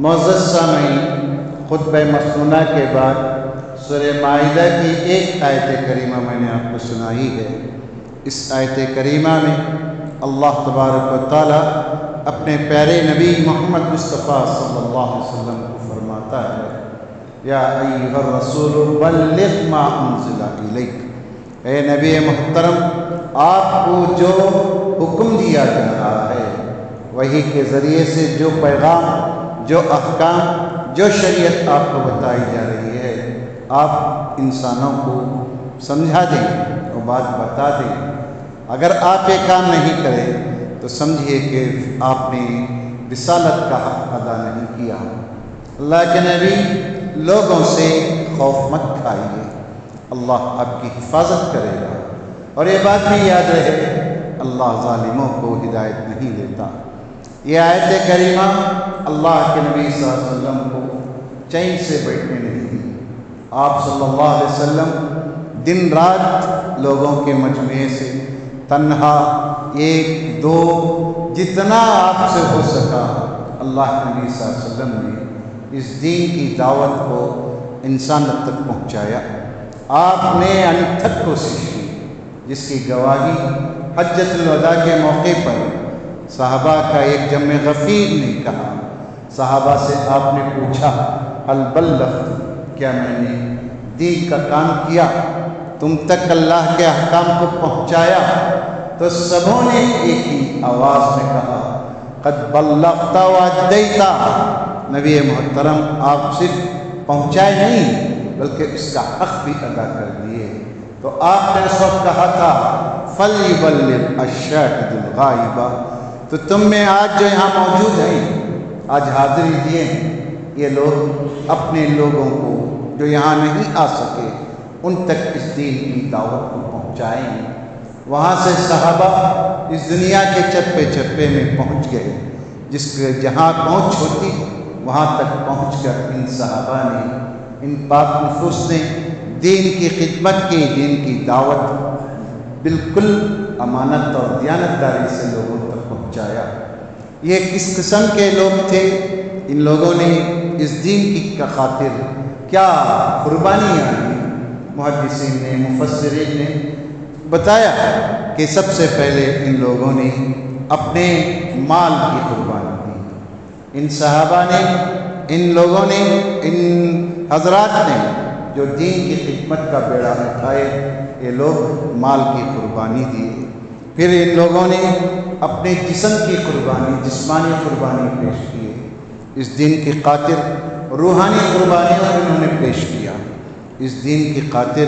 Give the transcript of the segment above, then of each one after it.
معزز سامعین، خطبہ مسنونہ کے بعد سورہ مائدہ کی ایک آیت کریمہ میں نے آپ کو سنائی ہے۔ اس آیت کریمہ میں اللہ تبارک و تعالیٰ اپنے پیارے نبی محمد مصطفیٰ صلی اللہ علیہ وسلم کو فرماتا ہے، یا ایھا الرسول بلغ ما انزل الیک، اے نبی محترم، آپ کو جو حکم دیا جا رہا ہے، وحی کے ذریعے سے جو پیغام، جو احکام، جو شریعت آپ کو بتائی جا رہی ہے، آپ انسانوں کو سمجھا دیں اور بات بتا دیں۔ اگر آپ یہ کام نہیں کریں تو سمجھیے کہ آپ نے رسالت کا حق ادا نہیں کیا۔ اللہ کے نبی، لوگوں سے خوف مت کھائیے، اللہ آپ کی حفاظت کرے گا۔ اور یہ بات بھی یاد رہے، اللہ ظالموں کو ہدایت نہیں دیتا۔ یہ آیت کریمہ اللہ کے نبی صلی اللہ علیہ وسلم کو چین سے بیٹھنے نہیں دی۔ آپ صلی اللہ علیہ وسلم دن رات لوگوں کے مجموعے سے تنہا ایک دو جتنا آپ سے ہو سکا، اللہ کے نبی صلی اللہ علیہ وسلم نے اس دین کی دعوت کو انسانیت تک پہنچایا۔ آپ نے انتھک کوشش کی، جس کی گواہی حجۃ الوداع کے موقع پر صحابہ کا ایک جمع غفیر نے کہا۔ صحابہ سے آپ نے پوچھا، هل بلغت، کیا میں نے دین کا کام کیا، تم تک اللہ کے احکام کو پہنچایا؟ تو سبوں نے ایک ہی آواز میں کہا، قد بلغت وادیت، نبی محترم آپ صرف پہنچائے نہیں بلکہ اس کا حق بھی ادا کر دیے۔ تو آپ نے اس وقت کہا تھا، فلیبلغ الشاہد الغائب، تو تم میں آج جو یہاں موجود ہیں، آج حاضری دیے ہیں، یہ لوگ اپنے لوگوں کو جو یہاں نہیں آ سکے ان تک اس دین کی دعوت کو پہنچائیں۔ وہاں سے صحابہ اس دنیا کے چپے چپے میں پہنچ گئے، جس کے جہاں پہنچ ہوتی وہاں تک پہنچ کر ان صحابہ نے، ان پاک نفوس نے دین کی خدمت کی، دین کی دعوت بالکل امانت اور دیانتداری سے لوگوں تک پہنچایا۔ یہ کس قسم کے لوگ تھے؟ ان لوگوں نے اس دین کی خاطر کیا قربانیاں دی؟ محدثین نے، مفسرین نے بتایا کہ سب سے پہلے ان لوگوں نے اپنے مال کی قربانی دی۔ ان صحابہ نے، ان لوگوں نے، ان حضرات نے جو دین کی خدمت کا بیڑا اٹھائے، یہ لوگ مال کی قربانی دیے۔ پھر ان لوگوں نے اپنے جسم کی قربانی، جسمانی قربانی پیش کی، اس دین کی خاطر روحانی قربانیوں انہوں نے پیش کیا۔ اس دین کی خاطر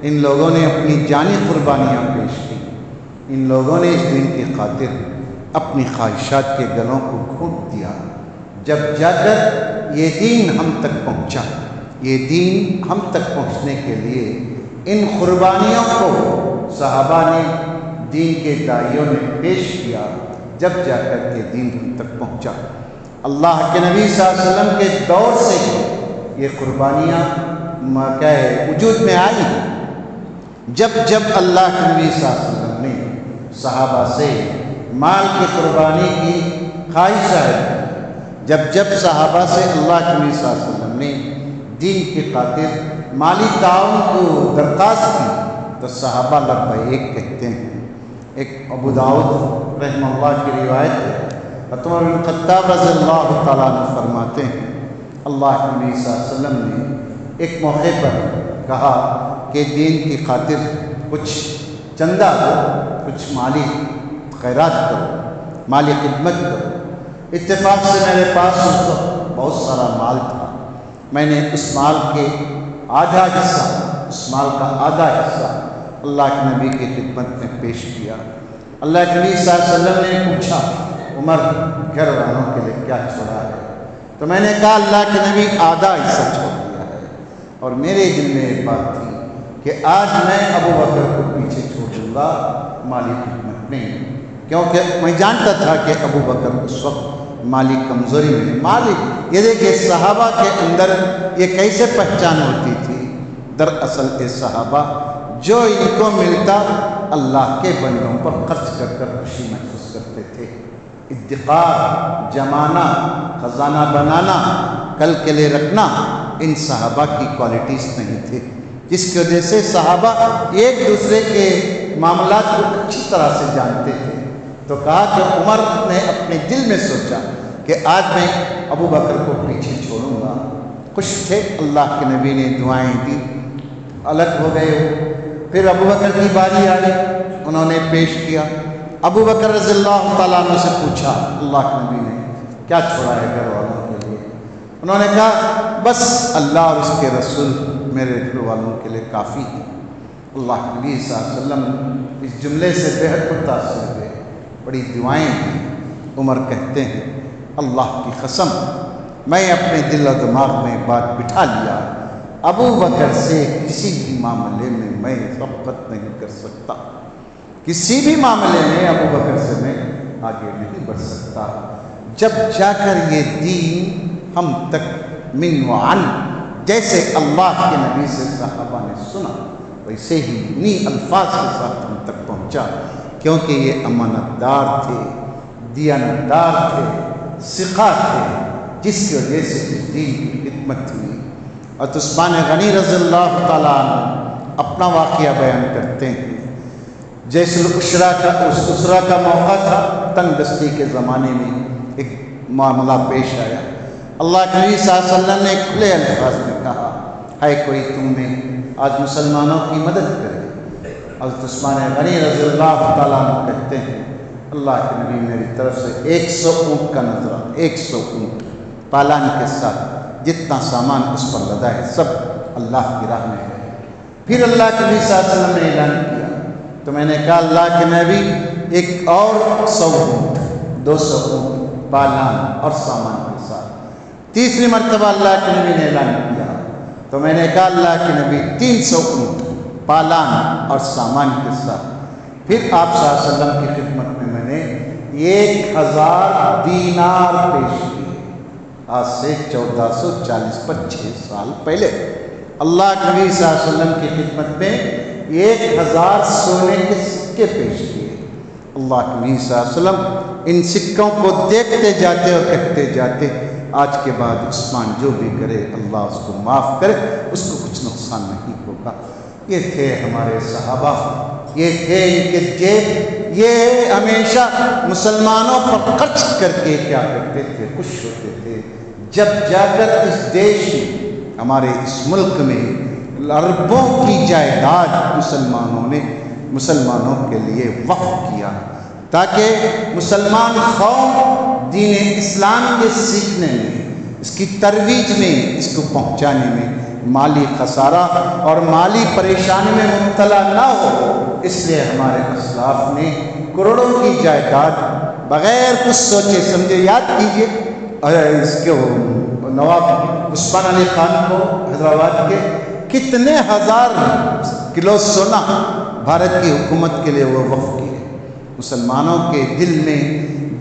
ان لوگوں نے اپنی جانی قربانیاں پیش کی۔ ان لوگوں نے اس دین کی خاطر اپنی خواہشات کے گلوں کو گھونٹ دیا۔ جب جا کر یہ دین ہم تک پہنچا، یہ دین ہم تک پہنچنے کے لیے ان قربانیوں کو صحابہ نے، دین کے داعیوں نے پیش کیا، جب جا کر یہ دین ہم تک پہنچا۔ اللہ کے نبی صلی اللہ علیہ وسلم کے دور سے یہ قربانیاں وجود میں آئی۔ جب جب اللہ کے نبی صلی اللہ علیہ وسلم نے صحابہ سے مال کی قربانی کی خواہش ہے، جب جب صحابہ سے اللہ کے نبی صلی اللہ علیہ وسلم نے دین کی خاطر مالی تعاون کو درخواست کی، تو صحابہ لبیک کہتے ہیں۔ ایک ابو داؤد رحمہ اللہ کی روایت ہے، عمر بن خطاب رضی اللہ تعالیٰ عنہ فرماتے ہیں، اللہ کے نبی صلی اللہ علیہ وسلم نے ایک موقع پر کہا کہ دین کی خاطر کچھ چندہ دو، کچھ مالی خیرات کرو، مالی خدمت کرو۔ اتفاق سے میرے پاس اس وقت بہت سارا مال تھا، میں نے اس مال کے آدھا حصہ، اس مال کا آدھا حصہ اللہ کے نبی کی خدمت میں پیش کیا۔ اللہ کے نبی صلی اللہ علیہ وسلم نے پوچھا، عمر گھر والوں کے لیے کیا چھوڑا ہے؟ تو میں نے کہا، اللہ کے نبی آدھا حصہ چھوڑ دیا ہے، اور میرے دل میں ایک بات تھی کہ آج میں ابو بکر کو پیچھے چھوڑ دوں گا مالی خدمت میں، کیونکہ میں جانتا تھا کہ ابو بکر اس وقت مالی کمزوری میں مالی، یہ دیکھیں صحابہ کے اندر یہ کیسے پہچان ہوتی تھی۔ دراصل یہ صحابہ جو ان کو ملتا اللہ کے بندوں پر خرچ کر کر خوشی محسوس کرتے تھے۔ ادخار جمانا، خزانہ بنانا، کل کے لیے رکھنا ان صحابہ کی کوالٹیز نہیں تھے، جس کی وجہ سے صحابہ ایک دوسرے کے معاملات کو اچھی طرح سے جانتے تھے۔ تو کہا کہ عمر نے اپنے دل میں سوچا کہ آج میں ابو بکر کو پیچھے چھوڑوں گا۔ خوش تھے، اللہ کے نبی نے دعائیں دی، الگ ہو گئے۔ پھر ابو بکر کی باری آئی، انہوں نے پیش کیا۔ ابو بکر رضی اللہ تعالیٰ عنہ سے پوچھا اللہ کے نبی نے کیا چھوڑا ہے گھر والوں کے لیے؟ انہوں نے کہا بس اللہ اور اس کے رسول میرے گھر والوں کے لیے کافی ہے۔ اللہ کے نبی صلی اللہ علیہ وسلم اس جملے سے بے حد متاثر ہوئے، بڑی دعائیں ہیں۔ عمر کہتے ہیں اللہ کی قسم میں اپنے دل و دماغ میں بات بٹھا لیا، ابو بکر سے کسی بھی معاملے میں میں رغبت نہیں کر سکتا، کسی بھی معاملے میں ابو بکر سے میں آگے نہیں بڑھ سکتا۔ جب جا کر یہ دین ہم تک من وعن، جیسے اللہ کے نبی سے صحابہ نے سنا ویسے ہی انہی الفاظ کے ساتھ ہم تک پہنچا، کیونکہ یہ امانت دار تھے، دیانتدار تھے، ثقہ تھے، جس کی وجہ سے اس دین کی خدمت ہوئی۔ اور عثمان غنی رضی اللہ تعالیٰ عنہ اپنا واقعہ بیان کرتے ہیں، جیسے اسرا کا موقع تھا، تنگ دستی کے زمانے میں ایک معاملہ پیش آیا۔ اللہ کے نبی صلی اللہ علیہ وسلم نے کھلے الفاظ میں کہا ہے کوئی تمہیں آج مسلمانوں کی مدد کرے؟ حضرت عثمان غنی رضی اللہ تعالیٰ عنہ کہتے ہیں اللہ کے نبی میری طرف سے 100 اونٹ کا نظرہ، 100 اونٹ پالان کے ساتھ، جتنا سامان اس پر لدا ہے سب اللہ کی راہ میں ہے۔ پھر اللہ کے نبی صلی اللہ علیہ وسلم نے اعلان کیا تو میں نے کہا اللہ کے نبی ایک اور 100 اونٹ، 200 اونٹ پالان اور سامان کے ساتھ۔ تیسری مرتبہ اللہ کے نبی نے اعلان کیا تو میں نے کہا اللہ کے نبی 300 اونٹ پالان اور سامان کے ساتھ۔ پھر آپ صلی اللہ علیہ وسلم کی خدمت میں نے 1000 دینار پیش کیے، آج سے 1440 سال پہلے اللہ کے نبی صلی اللہ علیہ وسلم کی خدمت میں 1000 سونے کے سکے پیش کیے۔ اللہ کے نبی صلی اللہ علیہ وسلم ان سکوں کو دیکھتے جاتے اور کہتے جاتے آج کے بعد عثمان جو بھی کرے اللہ اس کو معاف کرے، اس کو کچھ نقصان نہیں ہوگا۔ یہ تھے ہمارے صحابہ، یہ تھے ان کے جیب، یہ ہمیشہ مسلمانوں پر خرچ کر کے کیا کرتے تھے، خوش ہوتے تھے جب جا کر اس دیش ہمارے اس ملک میں اربوں کی جائیداد مسلمانوں کے لیے وقف کیا، تاکہ مسلمان قوم دین اسلام کے سیکھنے میں، اس کی ترویج میں، اس کو پہنچانے میں مالی خسارہ اور مالی پریشانی میں مبتلا نہ ہو۔ اس لیے ہمارے اسلاف نے کروڑوں کی جائیداد بغیر کچھ سوچے سمجھے، یاد کیجئے اس کے نواب عثمان علی خان کو حیدرآباد کے کتنے ہزار کلو سونا بھارت کی حکومت کے لیے وہ وقف کیے۔ مسلمانوں کے دل میں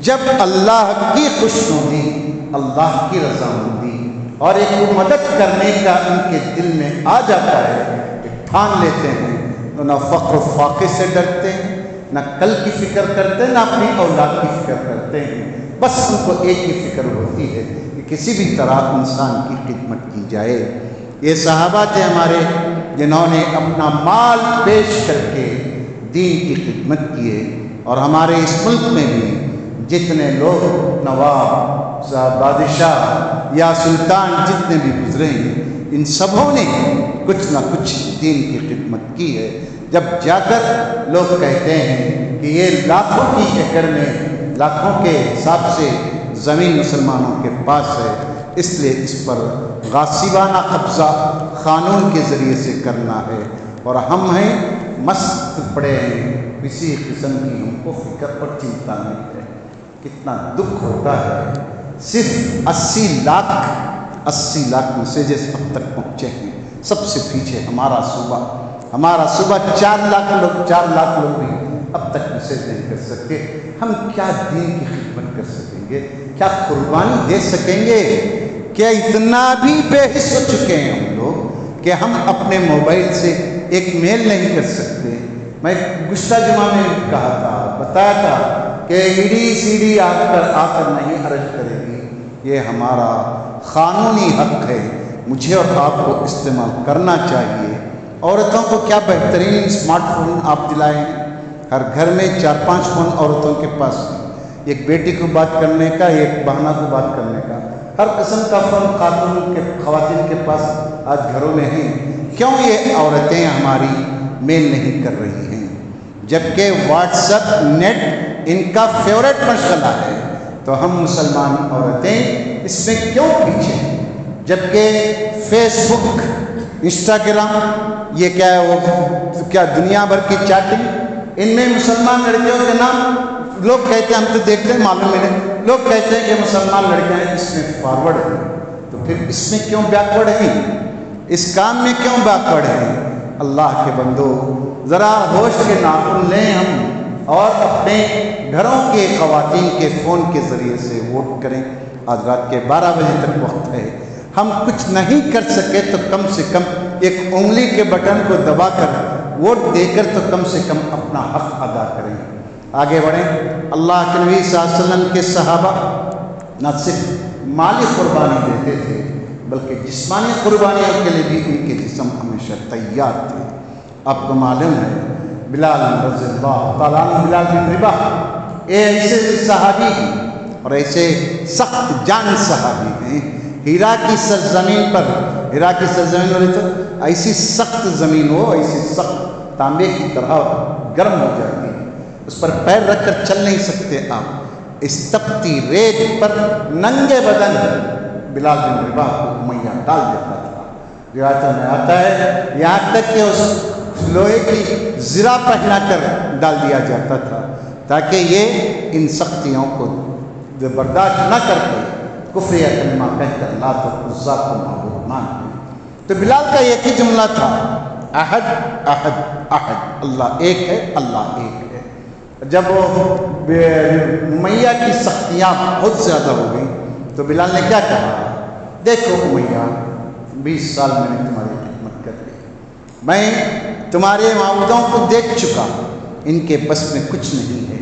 جب اللہ کی خوشنودی، اللہ کی رضامندی اور ایک مدد کرنے کا ان کے دل میں آ جاتا ہے، ٹھان لیتے ہیں، تو نہ فقر و فاقے سے ڈرتے ہیں، نہ کل کی فکر کرتے ہیں، نہ اپنی اولاد کی فکر کرتے ہیں۔ بس ان کو ایک ہی فکر ہوتی ہے کہ کسی بھی طرح انسان کی خدمت کی جائے۔ یہ صحابہ تھے ہمارے جنہوں نے اپنا مال پیش کر کے دین کی خدمت کیے، اور ہمارے اس ملک میں بھی جتنے لوگ نواب، بادشاہ یا سلطان جتنے بھی گزرے ہیں، ان سبوں نے کچھ نہ کچھ دین کی خدمت کی ہے۔ جب جا کر لوگ کہتے ہیں کہ یہ لاکھوں کی ایکڑ میں، لاکھوں کے حساب سے زمین مسلمانوں کے پاس ہے، اس لیے اس پر غاصبانہ قبضہ قانون کے ذریعے سے کرنا ہے، اور ہم ہیں مست پڑے ہیں، کسی قسم کی ہم کو فکر اور چنتا نہیں ہے۔ کتنا دکھ ہوتا ہے، صرف 80 لاکھ میسیجز اب تک پہنچے ہیں، سب سے پیچھے ہمارا صوبہ 4 لاکھ لوگ بھی اب تک میسیج نہیں کر سکتے۔ ہم کیا دین کی خدمت کر سکیں گے؟ کیا قربانی دے سکیں گے؟ کیا اتنا بھی بے حس ہو چکے ہیں ہم لوگ کہ ہم اپنے موبائل سے ایک میل نہیں کر سکتے؟ میں گزشتہ جمعہ میں کہا تھا، بتایا تھا کہ ایڈی سیڑھی آ کر نہیں عرض کرے گی، یہ ہمارا قانونی حق ہے، مجھے اور آپ کو استعمال کرنا چاہیے۔ عورتوں کو کیا بہترین اسمارٹ فون آپ دلائے ہیں، ہر گھر میں 4-5 فون عورتوں کے پاس ہیں، ایک بیٹی کو بات کرنے کا، ایک بہنہ کو بات کرنے کا، ہر قسم کا فون خواتین کے پاس آج گھروں میں ہیں۔ کیوں یہ عورتیں ہماری میل نہیں کر رہی ہیں؟ جبکہ واٹس ایپ نیٹ ان کا فیوریٹ مشغلہ ہے، تو ہم مسلمان عورتیں اس میں کیوں پیچھے ہیں؟ جبکہ فیس بک، انسٹاگرام، یہ کیا ہے، وہ کیا دنیا بھر کی چیٹنگ، ان میں مسلمان لڑکیوں کے نام لوگ کہتے ہیں، ہم تو دیکھتے ہیں معلوم نہیں، لوگ کہتے ہیں کہ مسلمان لڑکیاں اس میں فارورڈ ہیں، تو پھر اس میں کیوں بیکورڈ ہیں؟ اس کام میں کیوں بیکورڈ ہیں؟ اللہ کے بندو، ذرا ہوش کے ناخن لیں ہم، اور اپنے گھروں کے خواتین کے فون کے ذریعے سے ووٹ کریں۔ آج رات کے 12 بجے تک وقت ہے، ہم کچھ نہیں کر سکے تو کم سے کم ایک انگلی کے بٹن کو دبا کر ووٹ دے کر تو کم سے کم اپنا حق ادا کریں۔ آگے بڑھیں۔ اللہ کے نبی صلی اللہ علیہ وسلم کے صحابہ نہ صرف مالی قربانی دیتے تھے بلکہ جسمانی قربانیوں کے لیے بھی ان کے جسم ہمیشہ تیار تھے۔ آپ کو معلوم ہے بلال رضی اللہ تعالیٰ عنہ، بلال بن رباح ایسے صحابی ہیں اور ایسے سخت جان صحابی ہیں۔ ہیرا کی سرزمین پر، ہیرا کی سرزمین والی تو ایسی سخت زمین ہو، ایسی سخت تانبے کی طرح گرم ہو جاتی ہے، اس پر پیر رکھ کر چل نہیں سکتے آپ۔ اس تپتی ریت پر ننگے بدن بلال بن رباح کو امیہ ڈال دیتا تھا۔ روایتوں میں آتا ہے یہاں تک کہ اس لوہے کی زرہ پہنا کر ڈال دیا جاتا تھا تاکہ یہ ان سختیوں کو برداشت نہ کر کے کفر یا کلمہ کہہ کر لات و عزیٰ کو معبود مان لے۔ تو بلال کا ایک ہی جملہ تھا، احد احد احد، اللہ ایک ہے، اللہ ایک ہے۔ جب وہ امیہ کی سختیاں بہت زیادہ ہو گئی تو بلال نے کیا کہا، دیکھو امیہ، 20 سال میں نے تمہاری خدمت کر لی، میں تمہارے معبودوں کو دیکھ چکا، ان کے بس میں کچھ نہیں ہے۔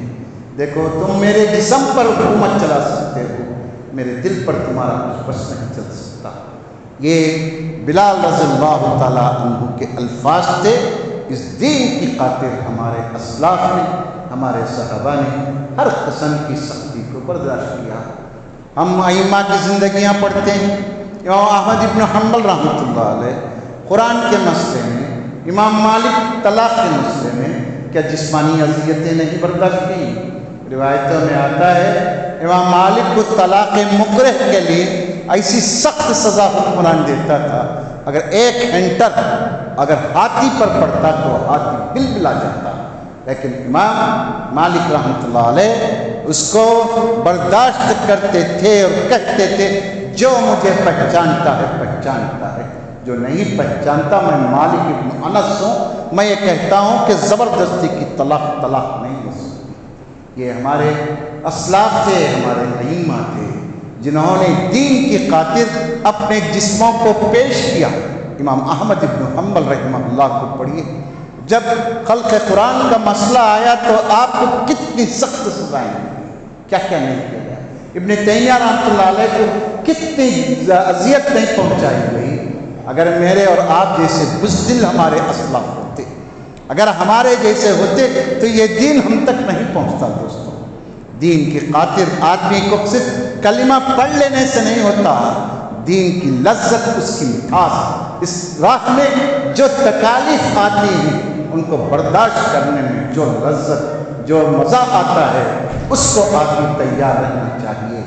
دیکھو تم میرے جسم پر حکومت چلا سکتے ہو، میرے دل پر تمہارا کچھ بس نہیں چل سکتا۔ یہ بلال رضی اللہ تعالیٰ عنہ کے الفاظ تھے۔ اس دین کی خاطر ہمارے اسلاف نے، ہمارے صحابہ نے ہر قسم کی سختی کو برداشت کیا۔ ہم ائمہ کی زندگیاں پڑھتے ہیں، امام احمد ابن حنبل رحمۃ اللہ علیہ قرآن کے مسئلے میں، امام مالک طلاق کے مسئلے میں کیا جسمانی اذیتیں نہیں برداشت کی؟ روایتوں میں آتا ہے امام مالک کو طلاق مکرہ کے لیے ایسی سخت سزا حکمران دیتا تھا، اگر ایک ہینٹر اگر ہاتھی پر پڑتا تو ہاتھی بلبلا جاتا، لیکن امام مالک رحمۃ اللہ علیہ اس کو برداشت کرتے تھے اور کہتے تھے جو مجھے پہچانتا ہے پہچانتا ہے، جو نہیں پہچانتا میں مالک ابن انس ہوں، میں یہ کہتا ہوں کہ زبردستی کی طلاق نہیں ہو سکتی۔ یہ ہمارے اسلاف تھے، ہمارے ائمہ تھے جنہوں نے دین کی خاطر اپنے جسموں کو پیش کیا۔ امام احمد ابن حنبل رحمہ اللہ کو پڑھیے، جب خلق قرآن کا مسئلہ آیا تو آپ کو کتنی سخت سزائیں کیا نہیں کیا گیا، ابن تیمیہ رحمۃ اللہ علیہ کو کتنی اذیت نہیں پہنچائی گئی۔ اگر میرے اور آپ جیسے بزدل ہمارے اسلاف ہوتے، اگر ہمارے جیسے ہوتے تو یہ دین ہم تک نہیں پہنچتا۔ دوستوں، دین کی خاطر آدمی کو صرف کلمہ پڑھ لینے سے نہیں ہوتا، دین کی لذت، اس کی مٹھاس، اس راہ میں جو تکالیف آتی ہیں ان کو برداشت کرنے میں جو لذت، جو مزہ آتا ہے، اس کو آدمی تیار رہنا چاہیے۔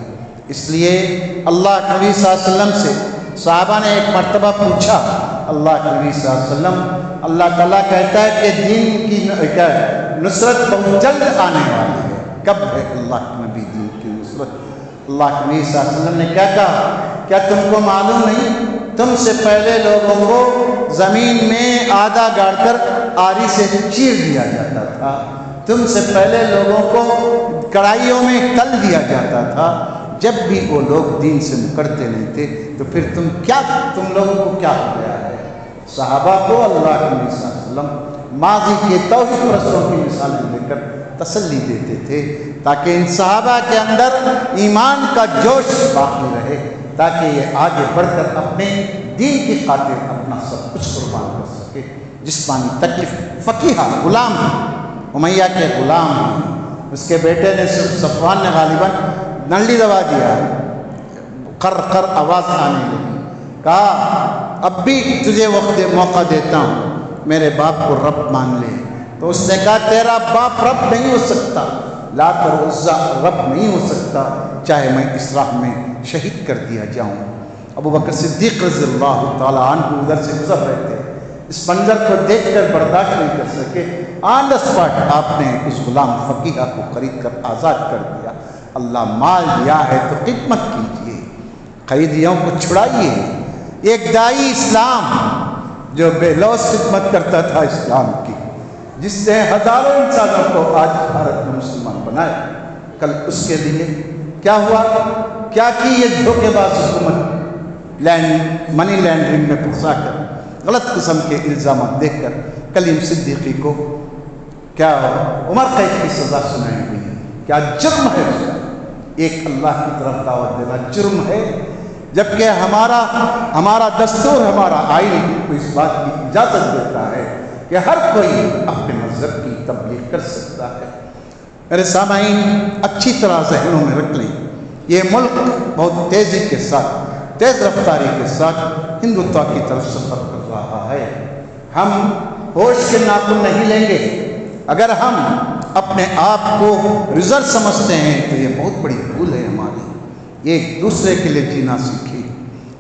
اس لیے اللہ کے نبی صلی اللہ علیہ وسلم سے صحابہ نے ایک مرتبہ پوچھا، اللہ کے نبی صلی اللہ علیہ وسلم، اللہ تعالیٰ کہتا ہے کہ دین کی نصرت بہت جلد آنے والی ہے، کب ہے اللہ کے نبی دین کی نصرت؟ اللہ کے نبی صلی اللہ علیہ وسلم نے کیا کہا، کیا تم کو معلوم نہیں تم سے پہلے لوگوں کو زمین میں آدھا گاڑ کر آری سے چیر دیا جاتا تھا، تم سے پہلے لوگوں کو کڑھائیوں میں تل دیا جاتا تھا، جب بھی وہ لوگ دین سے مکرتے نہیں تھے تو پھر تم لوگوں کو کیا ہو گیا ہے؟ صحابہ کو اللہ کے نبی صلی اللہ علیہ وسلم ماضی کے توحید پرستوں کی مثالیں دے کر تسلی دیتے تھے تاکہ ان صحابہ کے اندر ایمان کا جوش باقی رہے، تاکہ یہ آگے بڑھ کر اپنے دین کی خاطر اپنا سب کچھ قربان کر سکے۔ جسمانی تکلیف، فقیہ غلام امیہ کے غلام ہیں، اس کے بیٹے نے صفوان نے غالباً نلی دبا دیا، کر آواز آنے لگی، کہا اب بھی تجھے موقع دیتا ہوں، میرے باپ کو رب مان لے۔ تو اس نے کہا تیرا باپ رب نہیں ہو سکتا، لات اور عزا رب نہیں ہو سکتا، چاہے میں اس راہ میں شہید کر دیا جاؤں۔ ابو بکر صدیق رضی اللہ تعالیٰ عنہ ادھر سے گزر رہے تھے، اس منظر کو دیکھ کر برداشت نہیں کر سکے، آن دا اسپاٹ آپ نے اس غلام فقیہ کو خرید کر آزاد کر دیا۔ اللہ مال دیا ہے تو خدمت کیجیے، قیدیوں کو چھڑائیے۔ ایک دائی اسلام جو بے لوث خدمت کرتا تھا اسلام کی، جس نے ہزاروں انسانوں کو آج بھارت میں مسلمان بنایا، کل اس کے لیے کیا ہوا؟ کیا کی یہ دھوکے باز حکومت منی لینڈرنگ میں پھنسا کر، غلط قسم کے الزامات دے کر کلیم صدیقی کو کیا عمر قید کی سزا سنائی ہوئی۔ کیا جرم ہے اس کا؟ ایک اللہ کی طرف دعوت دینا جرم ہے، جبکہ ہمارا دستور، ہمارا آئین کو اس بات کی اجازت دیتا ہے کہ ہر کوئی اپنے مذہب کی تبلیغ کر سکتا ہے۔ میرے سامعین اچھی طرح ذہنوں میں رکھ لیں، یہ ملک بہت تیزی کے ساتھ، تیز رفتاری کے ساتھ ہندوتوا کی طرف سفر کر رہا ہے۔ ہم ہوش کے ناخن نہیں لیں گے۔ اگر ہم اپنے آپ کو ریزرو سمجھتے ہیں تو یہ بہت بڑی بھول ہے ہماری۔ ایک دوسرے کے لیے جینا سیکھیں،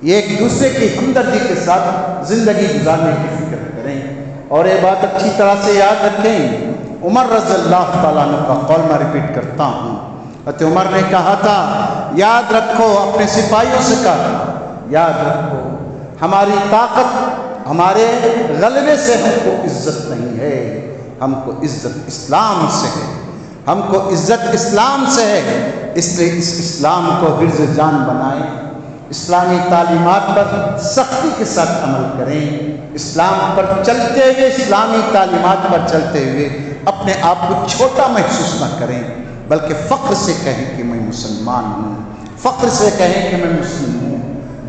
ایک دوسرے کی ہمدردی کے ساتھ زندگی گزارنے کی فکر کریں، اور یہ بات اچھی طرح سے یاد رکھیں۔ عمر رضی اللہ تعالیٰ عنہ کا قول میں ریپیٹ کرتا ہوں، حضرت عمر نے کہا تھا، یاد رکھو، اپنے سپاہیوں سے کہا، یاد رکھو ہماری طاقت، ہمارے غلبے سے ہم کو عزت نہیں ہے، ہم کو عزت اسلام سے ہے، ہم کو عزت اسلام سے ہے۔ اس لیے اس اسلام کو حرز جان بنائیں، اسلامی تعلیمات پر سختی کے ساتھ عمل کریں، اسلام پر چلتے ہوئے، اسلامی تعلیمات پر چلتے ہوئے اپنے آپ کو چھوٹا محسوس نہ کریں، بلکہ فخر سے کہیں کہ میں مسلمان ہوں، فخر سے کہیں کہ میں مسلم ہوں۔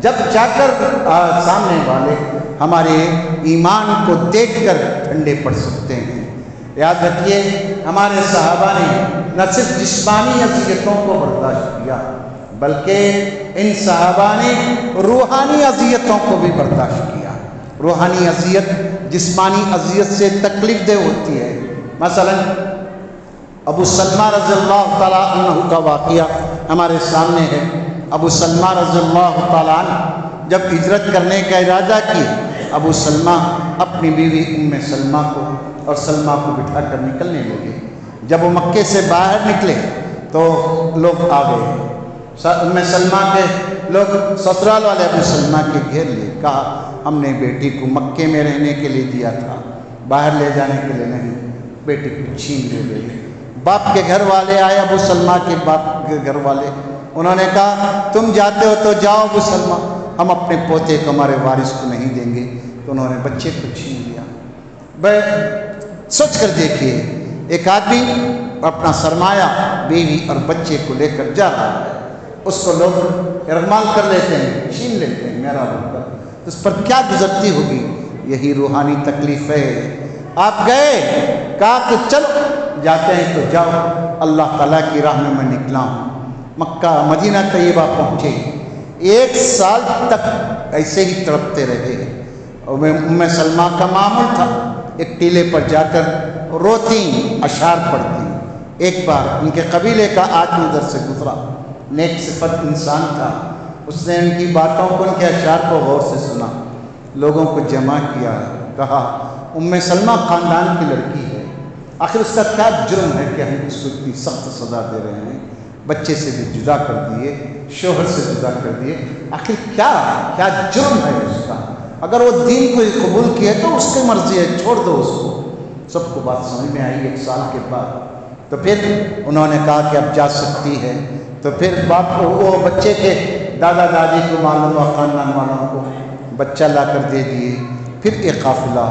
جب جا کر سامنے والے ہمارے ایمان کو دیکھ کر ٹھنڈے پڑ سکتے ہیں۔ یاد رکھیے، ہمارے صحابہ نے نہ صرف جسمانی اذیتوں کو برداشت کیا، بلکہ ان صحابہ نے روحانی اذیتوں کو بھی برداشت کیا۔ روحانی اذیت جسمانی اذیت سے تکلیف دہ ہوتی ہے۔ مثلا ابو سلمہ رضی اللہ تعالیٰ عنہ کا واقعہ ہمارے سامنے ہے۔ ابو سلمہ رضی اللہ تعالیٰ عنہ جب ہجرت کرنے کا ارادہ کیا، ابو سلمہ اپنی بیوی ام سلمہ کو اور سلمہ کو بٹھا کر نکلنے لگے۔ جب وہ مکے سے باہر نکلے تو لوگ آ گئے، ام سلمہ کے لوگ سسرال والے ابو سلمہ کے گھیر لیے، کہا ہم نے بیٹی کو مکے میں رہنے کے لیے دیا تھا، باہر لے جانے کے لیے نہیں، بیٹی کو چھین لے گئے۔ باپ کے گھر والے آئے، ابو سلمہ کے باپ کے گھر والے، انہوں نے کہا تم جاتے ہو تو جاؤ ابو سلمہ، ہم اپنے پوتے کو ہمارے وارث کو نہیں دیں گے۔ تو انہوں نے بچے کو چھین لیا۔ سوچ کر دیکھیے، ایک آدمی اپنا سرمایہ، بیوی اور بچے کو لے کر جا رہا ہے، اس کو لوگ ارغمال کر لیتے ہیں، چھین لیتے ہیں میرا بول کر، تو اس پر کیا گزرتی ہوگی؟ یہی روحانی تکلیف ہے۔ آپ گئے، کہا کہ چلو جاتے ہیں تو جاؤ، اللہ تعالیٰ کی راہ میں میں نکلا ہوں۔ مکہ مدینہ طیبہ پہنچے، 1 سال تک ایسے ہی تڑپتے رہے۔ ام سلمہ کا معمول تھا ایک ٹیلے پر جا کر روتی، اشعار پڑھتی۔ ایک بار ان کے قبیلے کا آدمی ادھر سے گزرا، نیک صفت انسان تھا، اس نے ان کی باتوں کو، ان کے اشعار کو غور سے سنا، لوگوں کو جمع کیا، کہا ام سلمہ خاندان کی لڑکی ہے، آخر اس کا کیا جرم ہے کہ ہم اس کو اتنی سخت سزا دے رہے ہیں، بچے سے بھی جدا کر دیے، شوہر سے جدا کر دیے، آخر کیا جرم ہے اس کا؟ اگر وہ دین کو قبول کیا تو اس کی مرضی ہے، چھوڑ دو اس کو۔ سب کو بات سمجھ میں آئی 1 سال کے بعد۔ تو پھر انہوں نے کہا کہ اب جا سکتی ہے۔ تو پھر باپ کو، وہ بچے کے دادا دادی کو معلوم ہوا، خاندان والوں کو، بچہ لا کر دے دیے۔ پھر ایک قافلہ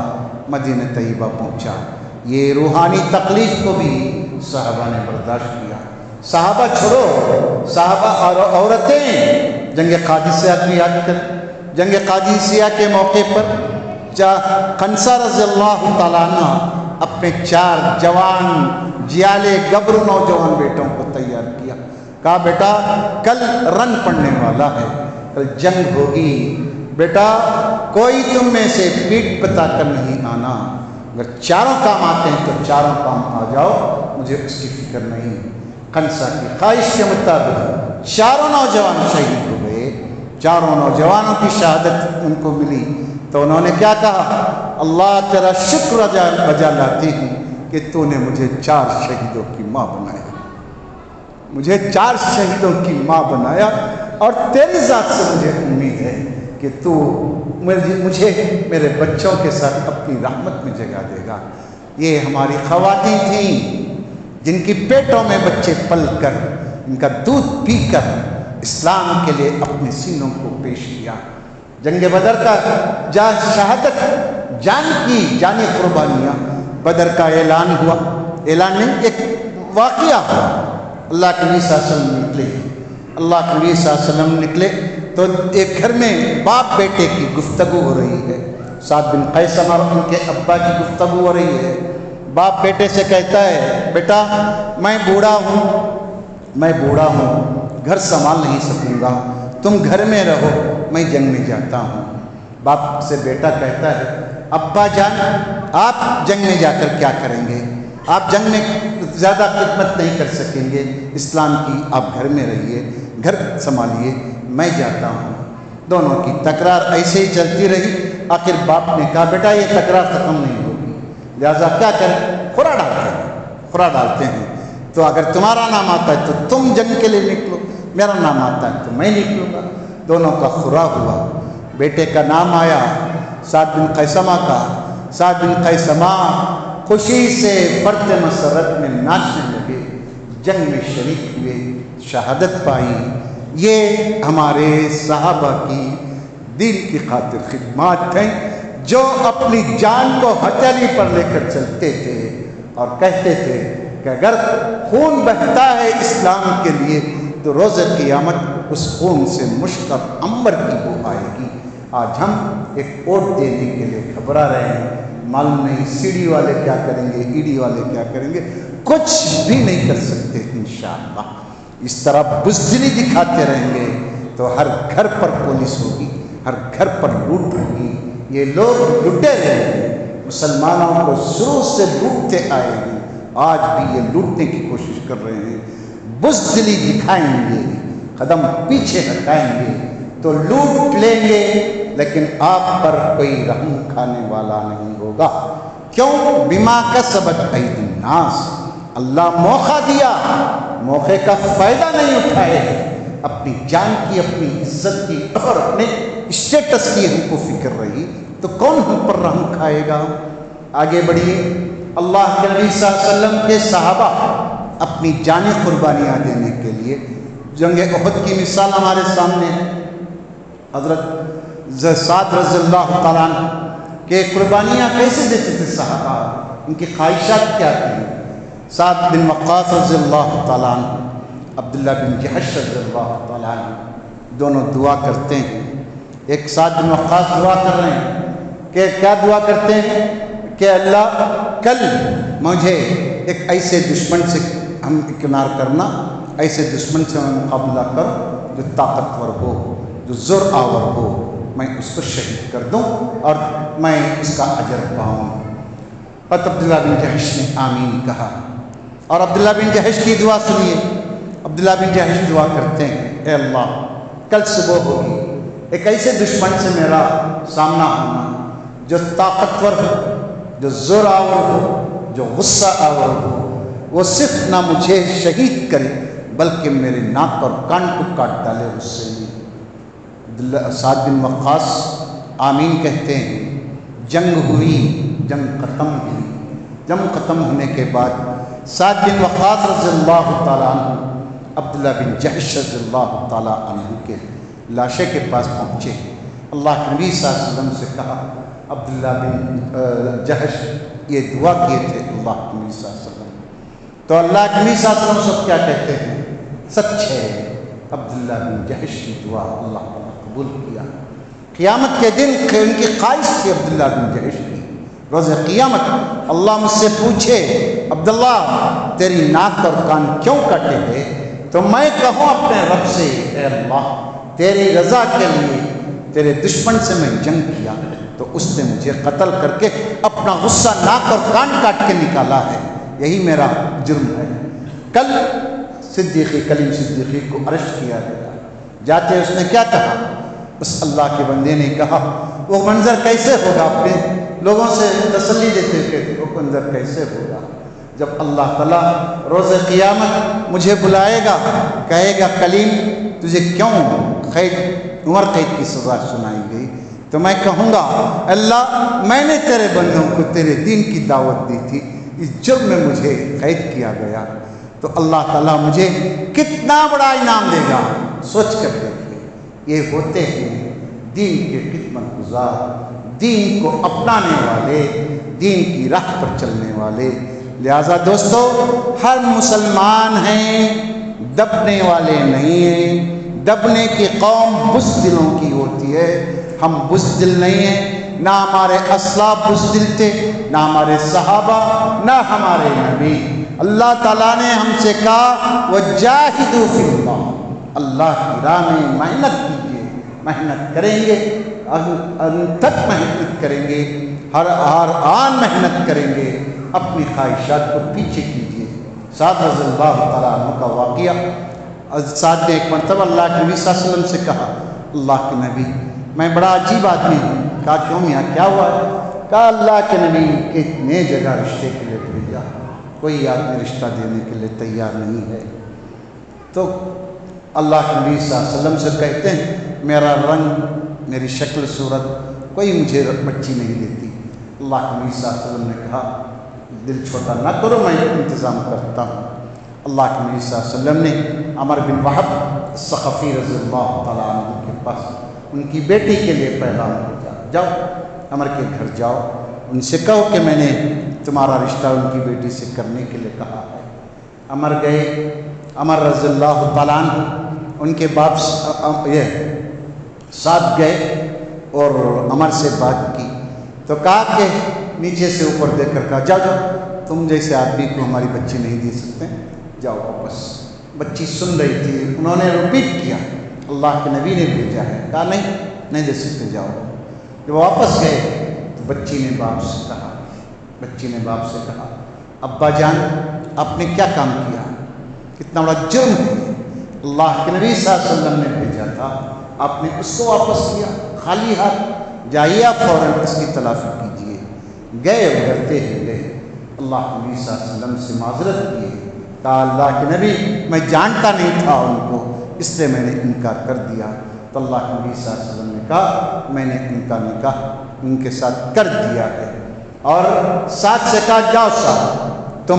مدینہ طیبہ پہنچا۔ یہ روحانی تکلیف کو بھی صحابہ نے برداشت کیا۔ صحابہ چھوڑو، صحابہ اور عورتیں جنگ قادسیہ کی یاد کریں۔ جنگ قادسیہ کے موقع پر خنسا رضی اللہ تعالیٰ عنہ اپنے 4 جوان جیالے گبرو نوجوان بیٹوں کو تیار کیا، کہا بیٹا کل رن پڑنے والا ہے، کل جنگ ہوگی، بیٹا کوئی تم میں سے پیٹ بتا کر نہیں آنا، اگر چاروں کام آتے ہیں تو چاروں کام آ جاؤ، مجھے اس کی فکر نہیں۔ خنسا کی خواہش کے مطابق چاروں نوجوان شہید ہو گئے، چاروں نوجوانوں کی شہادت ان کو ملی تو انہوں نے کیا کہا، اللہ تیرا شکر بجا لاتی ہوں کہ تو نے مجھے 4 شہیدوں کی ماں بنایا، مجھے 4 شہیدوں کی ماں بنایا، اور تیری ذات سے مجھے امید ہے کہ تو مجھے میرے بچوں کے ساتھ اپنی رحمت میں جگہ دے گا۔ یہ ہماری خواتین تھیں جن کی پیٹوں میں بچے پل کر، ان کا دودھ پی کر اسلام کے لیے اپنے سینوں کو پیش کیا۔ جنگ بدر کا شہادت، جان کی جانی قربانیاں، بدر کا اعلان ہوا، اعلان نہیں ایک واقعہ ہوا۔ اللہ کے نبی صلی اللہ علیہ وسلم نکلے، اللہ کے نبی صلی اللہ علیہ وسلم نکلے تو ایک گھر میں باپ بیٹے کی گفتگو ہو رہی ہے، سعد بن قیس اور ان کے ابا کی گفتگو ہو رہی ہے۔ باپ بیٹے سے کہتا ہے بیٹا میں بوڑھا ہوں، گھر سنبھال نہیں سکوں گا، تم گھر میں رہو، میں جنگ میں جاتا ہوں۔ باپ سے بیٹا کہتا ہے ابا جان آپ جنگ میں جا کر کیا کریں گے، آپ جنگ میں زیادہ خدمت نہیں کر سکیں گے اسلام کی، آپ گھر میں رہیے، گھر سنبھالیے، میں جاتا ہوں۔ دونوں کی تکرار ایسے ہی چلتی رہی، آخر باپ نے کہا بیٹا یہ تکرار ختم نہیں ہوگی، لہٰذا کیا کریں، خورا ڈالتے ہیں، تو اگر تمہارا نام آتا ہے تو تم جنگ کے لیے نکلو، میرا نام آتا ہے تو میں نکلوں گا۔ دونوں کا خورا ہوا، بیٹے کا نام آیا سعد بن قیسمہ کا، سعد بن قیسمہ خوشی سے فرط مسرت میں ناچنے لگے، جنگ میں شریک ہوئے، شہادت پائی۔ یہ ہمارے صحابہ کی دین کی خاطر خدمات ہیں، جو اپنی جان کو ہتھیلی پر لے کر چلتے تھے اور کہتے تھے کہ اگر خون بہتا ہے اسلام کے لیے تو روز قیامت اس خون سے مشک اور عنبر کی بو آئے گی۔ آج ہم ایک ووٹ دینے کے لیے گھبرا رہے ہیں، معلوم نہیں سی ڈی والے کیا کریں گے، ای ڈی والے کیا کریں گے، کچھ بھی نہیں کر سکتے انشاءاللہ۔ اس طرح بزدلی دکھاتے رہیں گے تو ہر گھر پر پولیس ہوگی، ہر گھر پر لوٹ ہوگی۔ یہ لوگ لٹے رہے ہیں، مسلمانوں کو شروع سے لوٹتے آئے ہیں، آج بھی یہ لوٹنے کی کوشش کر رہے ہیں۔ بزدلی دکھائیں گے، قدم پیچھے ہٹائیں گے تو لوٹ لیں گے، لیکن آپ پر کوئی رحم کھانے والا نہیں ہوگا۔ کیوں؟ بما کسبت ایدی الناس، اللہ موقع دیا، موقع کا فائدہ نہیں اٹھائے، اپنی جان کی، اپنی عزت کی اور اپنے اسٹیٹس کی ہم کو فکر رہی تو کون ہم پر رحم کھائے گا؟ آگے بڑھیے۔ اللہ کے نبی صلی اللہ علیہ وسلم کے صحابہ اپنی جانیں قربانیاں دینے کے لیے، جنگ احد کی مثال ہمارے سامنے ہے۔ حضرت سعد رضی اللہ تعالیٰ عنہ کہ قربانیاں کیسے دیتے تھے صحابہ، ان کی خواہشات کیا تھیں۔ سعد بن وقاص رضی اللہ تعالیٰ عنہ، عبداللہ بن جحش رضی اللہ تعالیٰ عنہ، دونوں دعا کرتے ہیں۔ ایک سعد بن وقاص دعا کر رہے ہیں کہ کیا دعا کرتے ہیں کہ اللہ کل مجھے ایک ایسے دشمن سے ہم کنار کرنا، ایسے دشمن سے میں مقابلہ کروں جو طاقتور ہو، جو زور آور ہو، میں اس کو شہید کر دوں اور میں اس کا اجر پاؤں۔ پت عبداللہ بن جحش نے آمین کہا، اور عبداللہ بن جحش کی دعا سنیے۔ عبداللہ بن جحش دعا کرتے ہیں اے اللہ کل صبح ہوگی، ایک ایسے دشمن سے میرا سامنا ہونا جو طاقتور ہو، جو زور آور ہو، جو غصہ آور ہو، وہ صرف نہ مجھے شہید کرے بلکہ میرے ناک اور کان کو کاٹ ڈالے، اس سے نہیں۔ سعد بن وقاص آمین کہتے ہیں۔ جنگ ہوئی، جنگ ختم ہوئی، جنگ ختم ہونے کے بعد سعد بن وقاص رضی اللہ تعالیٰ عنہ عبداللہ بن جحش رضی اللہ تعالیٰ عنہ کے لاشے کے پاس پہنچے۔ اللہ کے نبی صلی اللہ علیہ وسلم سے کہا عبداللہ بن جحش یہ دعا کیے تھے اللہ کے نبی صلی اللہ علیہ وسلم، تو اللہ کے نبی صلی اللہ علیہ وسلم سب کیا کہتے ہیں؟ سچ ہے۔ عبداللہ بن جحش کی دعا اللہ تعالیٰ قبول کیا۔ قیامت کے دن ان کی خواہش تھی عبداللہ بن جحش کی، روز قیامت اللہ مجھ سے پوچھے عبداللہ تیری ناک اور کان کیوں کٹے گئے، تو میں کہوں اپنے رب سے اے اللہ تیری رضا کے لیے تیرے دشمن سے میں جنگ کیا تو اس نے مجھے قتل کر کے اپنا غصہ ناک اور کان کاٹ کے نکالا ہے، یہی میرا جرم ہے۔ کل صدیقی کلیم صدیقی کو ارسٹ کیا گیا، جاتے اس نے کیا کہا؟ اس اللہ کے بندے نے کہا وہ منظر کیسے ہوگا، اپنے لوگوں سے تسلی دیتے کہ وہ منظر کیسے ہوگا جب اللہ تعالیٰ روز قیامت مجھے بلائے گا، کہے گا کلیم تجھے کیوں عمر قید کی سزا سنائی گئی، تو میں کہوں گا اللہ میں نے تیرے بندوں کو تیرے دین کی دعوت دی تھی، اس جرم میں مجھے قید کیا گیا، تو اللہ تعالیٰ مجھے کتنا بڑا انعام دے گا۔ سوچ کر دیکھیے، یہ ہوتے ہیں دین کے خدمت گزار، دین کو اپنانے والے، دین کی راہ پر چلنے والے۔ لہذا دوستو ہر مسلمان ہیں، دبنے والے نہیں ہیں۔ دبنے کی قوم بزدلوں کی ہوتی ہے، ہم بزدل نہیں ہیں، نہ ہمارے اسلاف بزدل تھے، نہ ہمارے صحابہ، نہ ہمارے نبی۔ اللہ تعالیٰ نے ہم سے کہا وَجَاهِدُوا فِي اللَّهِ، اللہ کی راہ میں محنت کیجیے، محنت کریں گے ان تک محنت کریں گے، ہر آن محنت کریں گے، اپنی خواہشات کو پیچھے کیجیے۔ سعد رضی اللہ تعالیٰ عنہ کا واقعہ، سعد نے ایک مرتبہ اللہ کے نبی صلی اللہ علیہ وسلم سے کہا اللہ کے نبی میں بڑا عجیب آدمی ہوں۔ کہا کیوں میاں کیا ہوا ہے؟ کہا اللہ کے نبی کتنے جگہ رشتے کے لیے بھیجا، کوئی آدمی رشتہ دینے کے لیے تیار نہیں ہے۔ تو اللہ کے نبی صلی اللہ علیہ وسلم سے کہتے ہیں میرا رنگ، میری شکل صورت، کوئی مجھے بچی نہیں دیتی۔ اللہ کے نبی صلی اللہ علیہ وسلم نے کہا دل چھوٹا نہ کرو، میں انتظام کرتا ہوں۔ اللہ کے نبی صلی اللہ علیہ وسلم نے عمر بن وہب ثقفی رضی اللہ تعالیٰ عنہ کے پاس ان کی بیٹی کے لیے پیغام بھیجا، جاؤ عمر کے گھر جاؤ، ان سے کہو کہ میں نے تمہارا رشتہ ان کی بیٹی سے کرنے کے لیے کہا ہے۔ عمر گئے، عمر رضی اللہ تعالیٰ عنہ ان کے باپ ساتھ گئے اور عمر سے بات کی تو کہا کہ نیچے سے اوپر دیکھ کر کہا جاؤ جاؤ، تم جیسے آدمی کو ہماری بچی نہیں دے سکتے، جاؤ واپس۔ بچی سن رہی تھی، انہوں نے ریپیٹ کیا اللہ کے نبی نے بھیجا ہے، کہا نہیں دے سکتے، جاؤ۔ جب واپس گئے تو بچی نے باپ سے کہا ابا جان آپ نے کیا کام کیا، کتنا بڑا جرم ہے، اللہ کے نبی صلی اللہ علیہ وسلم نے بھیجا تھا، آپ نے اس کو واپس کیا خالی ہاتھ، جائیے آپ فوراً اس کی تلافی کیجیے۔ گئے ڈرتے ہوئے گئے، اللہ کے نبی صلی اللہ علیہ وسلم سے معذرت کیے، کہا اللہ کے نبی میں جانتا نہیں تھا ان کو، اس لیے میں نے انکار کر دیا۔ تو اللہ کے نبی صلی اللہ علیہ وسلم نے کہا میں نے ان کا نکاح ان کے ساتھ کر دیا ہے، اور ساتھ سے کہا جاؤ صاحب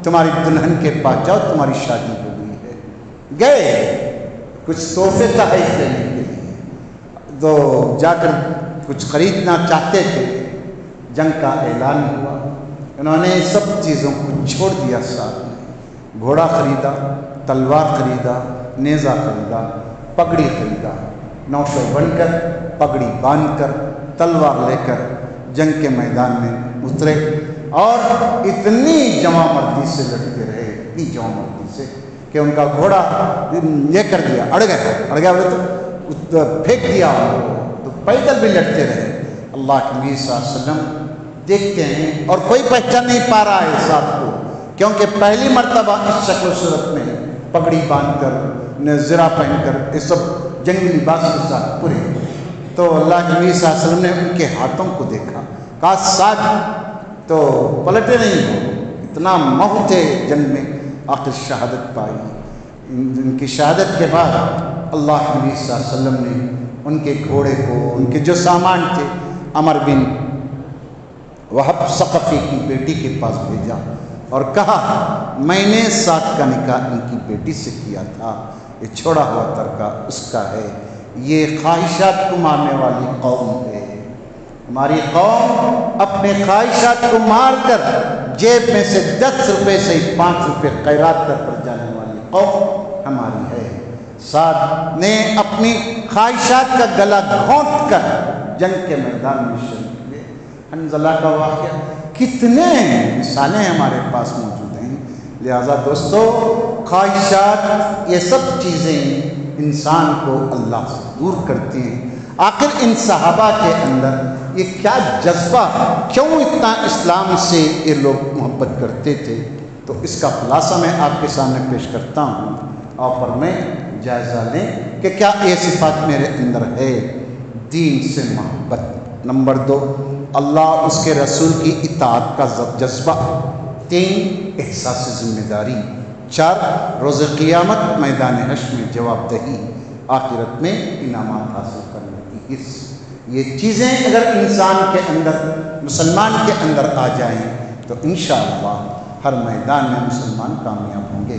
تمہاری دلہن کے پاس جاؤ، تمہاری شادی ہو گئی ہے۔ گئے، کچھ تحفے تحائف لینے کے لیے تو جا کر کچھ خریدنا چاہتے تھے، جنگ کا اعلان ہوا، انہوں نے سب چیزوں کو چھوڑ دیا، ساتھ میں گھوڑا خریدا، تلوار خریدا، نیزہ خریدا، پگڑی خریدا، نوشو بن کر پگڑی باندھ کر تلوار لے کر جنگ کے میدان میں اترے، اور اتنی جمع مردی سے لڑتے رہے، اتنی جمع مردی سے کہ ان کا گھوڑا یہ کر دیا، اڑ گیا تو پھینک دیا، تو پیدل بھی لڑتے رہے۔ اللہ کے نبی صلی اللہ علیہ وسلم دیکھتے ہیں اور کوئی پہچان نہیں پا رہا ہے ساتھ کو، کیونکہ پہلی مرتبہ اس شکل و صورت میں پگڑی باندھ کر، زرہ پہن کر، یہ سب جنگی لباس کے ساتھ پورے۔ تو اللہ کے نبی صلی اللہ علیہ وسلم نے ان کے ہاتھوں کو دیکھا، کہا ساتھ، تو پلٹے نہیں، اتنا محو تھے جنگ میں، آخر شہادت پائی۔ ان کی شہادت کے بعد اللہ کے نبی صلی اللہ علیہ وسلم نے ان کے گھوڑے کو، ان کے جو سامان تھے، عمر بن وہب ثقفی کی بیٹی کے پاس بھیجا اور کہا میں نے سعد کا نکاح ان کی بیٹی سے کیا تھا، یہ چھوڑا ہوا ترکہ اس کا ہے، یہ خواہشات کو مارنے والی قوم ہے، ہماری قوم اپنے خواہشات کو مار کر جیب میں سے 10 روپے سے 5 روپے خیرات کر جانے والی قوم ہماری ہے۔ سعد نے اپنی خواہشات کا گلا گھونٹ کر جنگ کے میدان میں شریک ہوئے۔ حنظلہ کا واقعہ کتنے مثالیں ہمارے پاس موجود ہیں۔ لہذا دوستو، خواہشات یہ سب چیزیں انسان کو اللہ سے دور کرتی ہیں۔ آخر ان صحابہ کے اندر یہ کیا جذبہ، کیوں اتنا اسلام سے یہ لوگ محبت کرتے تھے؟ تو اس کا خلاصہ میں آپ کے سامنے پیش کرتا ہوں، اور پر میں جائزہ لیں کہ کیا یہ صفات میرے اندر ہے۔ دین سے محبت، نمبر 2 اللہ اس کے رسول کی اطاعت کا جذبہ، 3 احساس ذمہ داری، 4 روز قیامت میدان حشر میں جواب دہی، آخرت میں انعامات حاصل کرنے کی حرص۔ یہ چیزیں اگر انسان کے اندر، مسلمان کے اندر آ جائیں تو انشاءاللہ ہر میدان میں مسلمان کامیاب ہوں گے۔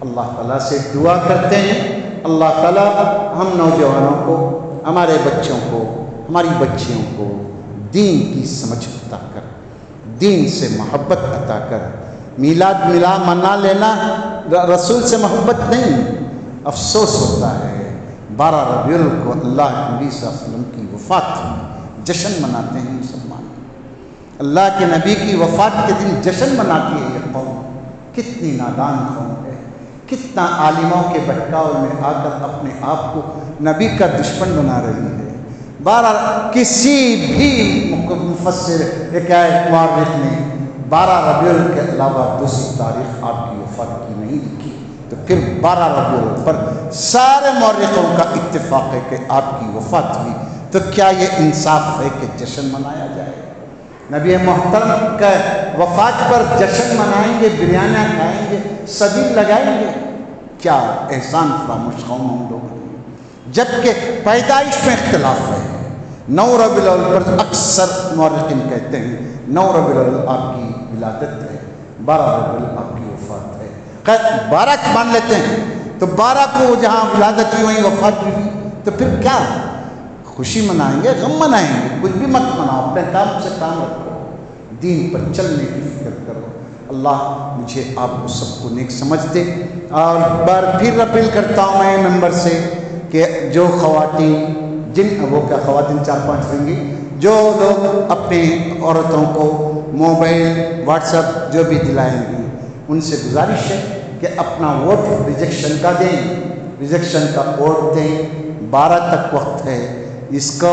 اللہ تعالیٰ سے دعا کرتے ہیں، اللہ تعالیٰ ہم نوجوانوں کو، ہمارے بچوں کو، ہماری بچیوں کو دین کی سمجھ عطا کر، دین سے محبت عطا کر۔ میلاد منا لینا رسول سے محبت نہیں، افسوس ہوتا ہے 12 ربیع الاول کو اللہ کے نبی صلی اللہ علیہ وسلم کی وفات جشن مناتے ہیں مسلمان۔ اللہ کے نبی کی وفات کے دن جشن مناتی ہے یہ قوم۔ کتنی نادان قوم ہے، کتنا عالموں کے بہکاؤ میں آ کر اپنے آپ کو نبی کا دشمن بنا رہی ہے۔ 12 کسی بھی مفسر مورخ نے 12 ربیع الاول کے علاوہ دوسری تاریخ آپ کی وفات کی نہیں لکھی، تو پھر 12 ربیع الاول پر سارے مورخوں کا اتفاق ہے کہ آپ کی وفات ہوئی، تو کیا یہ انصاف ہے کہ جشن منایا جائے؟ نبی محترم کا وفات پر جشن منائیں گے، بریانیاں کھائیں گے، صدیق لگائیں گے؟ کیا احسان فراموش قوم ہم لوگ ہیں۔ جبکہ پیدائش میں اختلاف ہے، 9 ربیع الاول پر اکثر مورخین کہتے ہیں 9 ربیع الاول آپ کی ولادت ہے، 12 ربیع الاول آپ کی وفات ہے۔ خیر 12 مان لیتے ہیں، تو 12 کو جہاں ولادت ہوئی وہیں وفات ہوئی، تو پھر کیا خوشی منائیں گے، غم منائیں گے؟ کچھ بھی مت مناؤ، اپنے کام سے کام رکھو، دین پر چلنے کی فکر کرو۔ اللہ مجھے آپ کو سب کو نیک سمجھ دے۔ اور بار پھر اپیل کرتا ہوں میں ممبر سے کہ جو خواتین، وہ کیا خواتین 4-5 رہیں گی، جو لوگ اپنے عورتوں کو موبائل واٹس ایپ جو بھی دلائیں گے، ان سے گزارش ہے کہ اپنا ووٹ ریجیکشن کا دیں، ریجیکشن کا ووٹ دیں۔ 12 تک وقت ہے، اس کو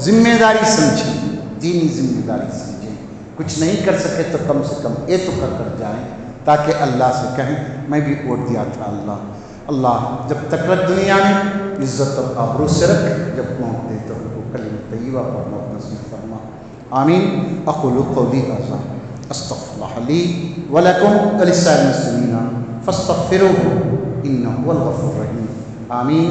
ذمہ داری سمجھیں، دینی ذمہ داری سمجھیں۔ کچھ نہیں کر سکے تو کم سے کم یہ تو کر جائیں، تاکہ اللہ سے کہیں میں بھی ووٹ دیا تھا۔ اللہ جب تک رکھ دنیا میں عزت اور آبرو سے رکھ، جب موت دے تو ان کو کلمہ طیبہ پر موت نصیب فرما۔ آمین۔ اقول قولی ھذا استغفر اللہ لی ولکم ولسائر المسلمین فاستغفروہ انہ هو الغفور الرحیم۔ آمین۔